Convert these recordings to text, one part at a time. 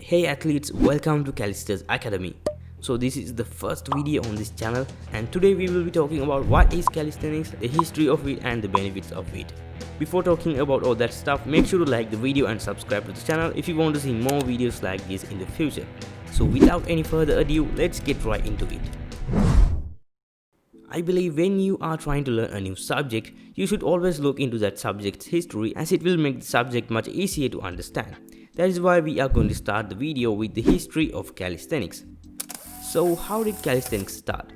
Hey athletes, welcome to Calisters Academy. So this is the first video on this channel, and today we will be talking about what is calisthenics, the history of it and the benefits of it. Before talking about all that stuff, make sure to like the video and subscribe to the channel if you want to see more videos like this in the future. So without any further ado, let's get right into it. I believe when you are trying to learn a new subject, you should always look into that subject's history, as it will make the subject much easier to understand. That is why we are going to start the video with the history of calisthenics. So how did calisthenics start?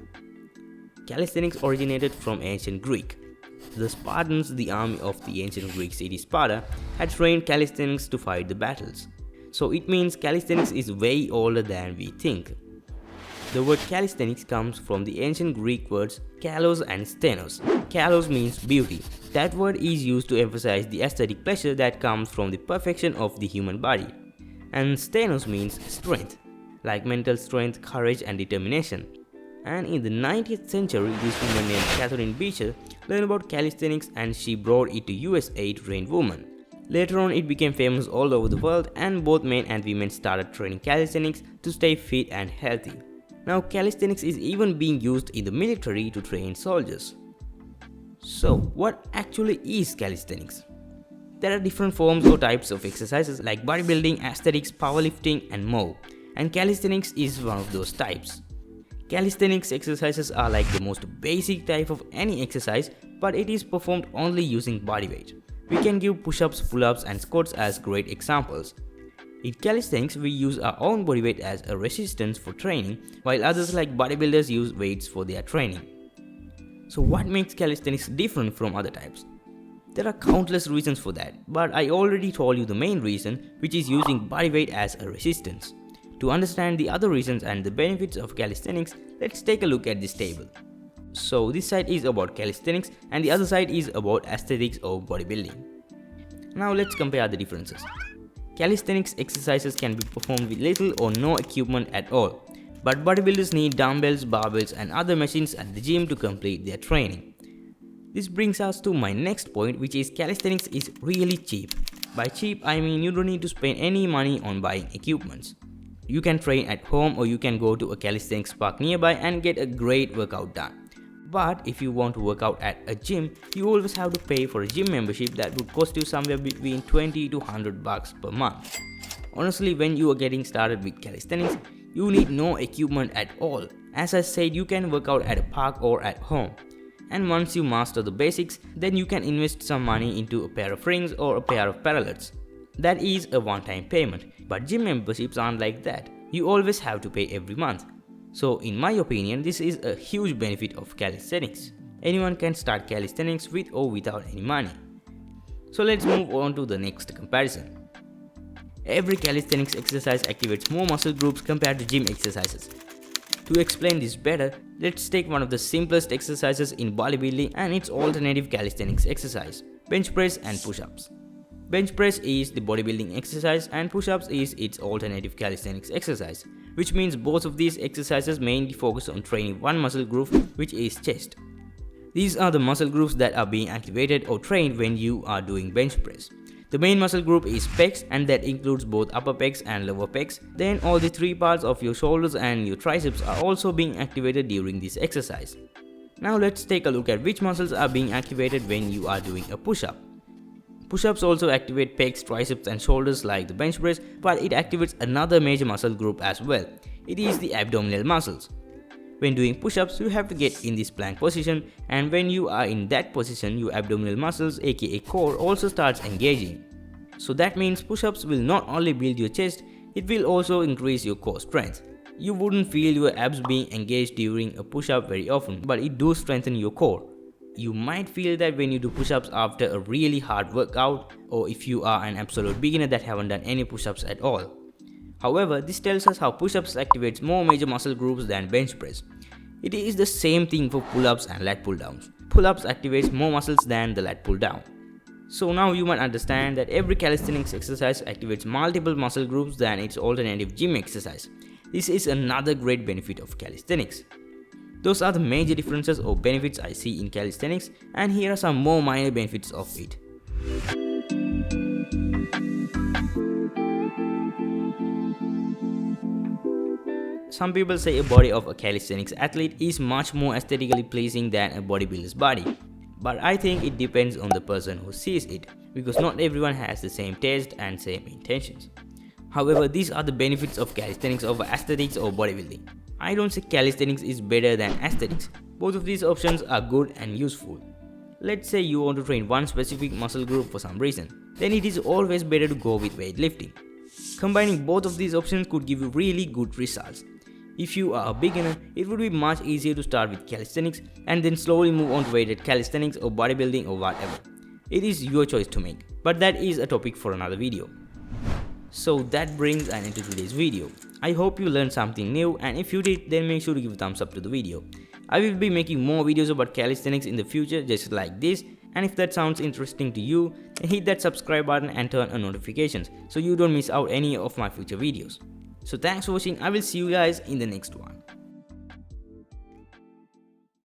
Calisthenics originated from ancient Greek. The Spartans, the army of the ancient Greek city Sparta, had trained calisthenics to fight the battles. So it means calisthenics is way older than we think. The word calisthenics comes from the ancient Greek words kalos and stenos. Kalos means beauty. That word is used to emphasize the aesthetic pleasure that comes from the perfection of the human body. And stenos means strength, like mental strength, courage and determination. And in the 19th century, this woman named Catherine Beecher learned about calisthenics and she brought it to USA to train women. Later on, it became famous all over the world and both men and women started training calisthenics to stay fit and healthy. Now calisthenics is even being used in the military to train soldiers. So what actually is calisthenics? There are different forms or types of exercises like bodybuilding, aesthetics, powerlifting and more. And calisthenics is one of those types. Calisthenics exercises are like the most basic type of any exercise, but it is performed only using body weight. We can give push-ups, pull-ups and squats as great examples. In calisthenics, we use our own body weight as a resistance for training, while others like bodybuilders use weights for their training. So what makes calisthenics different from other types? There are countless reasons for that, but I already told you the main reason, which is using body weight as a resistance. To understand the other reasons and the benefits of calisthenics, let's take a look at this table. So this side is about calisthenics and the other side is about aesthetics or bodybuilding. Now let's compare the differences. Calisthenics exercises can be performed with little or no equipment at all, but bodybuilders need dumbbells, barbells and other machines at the gym to complete their training. This brings us to my next point, which is calisthenics is really cheap. By cheap, I mean you don't need to spend any money on buying equipments. You can train at home or you can go to a calisthenics park nearby and get a great workout done. But if you want to work out at a gym, you always have to pay for a gym membership that would cost you somewhere between 20 to 100 bucks per month. Honestly, when you are getting started with calisthenics, you need no equipment at all. As I said, you can work out at a park or at home. And once you master the basics, then you can invest some money into a pair of rings or a pair of parallels. That is a one-time payment, but gym memberships aren't like that. You always have to pay every month. So in my opinion, this is a huge benefit of calisthenics. Anyone can start calisthenics with or without any money. So let's move on to the next comparison. Every calisthenics exercise activates more muscle groups compared to gym exercises. To explain this better, let's take one of the simplest exercises in bodybuilding and its alternative calisthenics exercise, bench press and push-ups. Bench press is the bodybuilding exercise and push-ups is its alternative calisthenics exercise, which means both of these exercises mainly focus on training one muscle group, which is chest. These are the muscle groups that are being activated or trained when you are doing bench press. The main muscle group is pecs, and that includes both upper pecs and lower pecs. Then all the three parts of your shoulders and your triceps are also being activated during this exercise. Now let's take a look at which muscles are being activated when you are doing a push-up. Push-ups also activate pecs, triceps and shoulders like the bench press, but it activates another major muscle group as well. It is the abdominal muscles. When doing push-ups, you have to get in this plank position, and when you are in that position, your abdominal muscles aka core also starts engaging. So that means push-ups will not only build your chest, it will also increase your core strength. You wouldn't feel your abs being engaged during a push-up very often, but it does strengthen your core. You might feel that when you do push-ups after a really hard workout, or if you are an absolute beginner that haven't done any push-ups at all. However, this tells us how push-ups activates more major muscle groups than bench press. It is the same thing for pull-ups and lat pull-downs. Pull-ups activates more muscles than the lat pull-down. So now you might understand that every calisthenics exercise activates multiple muscle groups than its alternative gym exercise. This is another great benefit of calisthenics. Those are the major differences or benefits I see in calisthenics, and here are some more minor benefits of it. Some people say a body of a calisthenics athlete is much more aesthetically pleasing than a bodybuilder's body. But I think it depends on the person who sees it, because not everyone has the same taste and same intentions. However, these are the benefits of calisthenics over aesthetics or bodybuilding. I don't say calisthenics is better than aesthetics. Both of these options are good and useful. Let's say you want to train one specific muscle group for some reason, then it is always better to go with weightlifting. Combining both of these options could give you really good results. If you are a beginner, it would be much easier to start with calisthenics and then slowly move on to weighted calisthenics or bodybuilding or whatever. It is your choice to make, but that is a topic for another video. So that brings an end to today's video. I hope you learned something new, and if you did, then make sure to give a thumbs up to the video. I will be making more videos about calisthenics in the future just like this, and if that sounds interesting to you, then hit that subscribe button and turn on notifications so you don't miss out any of my future videos. So thanks for watching. I will see you guys in the next one.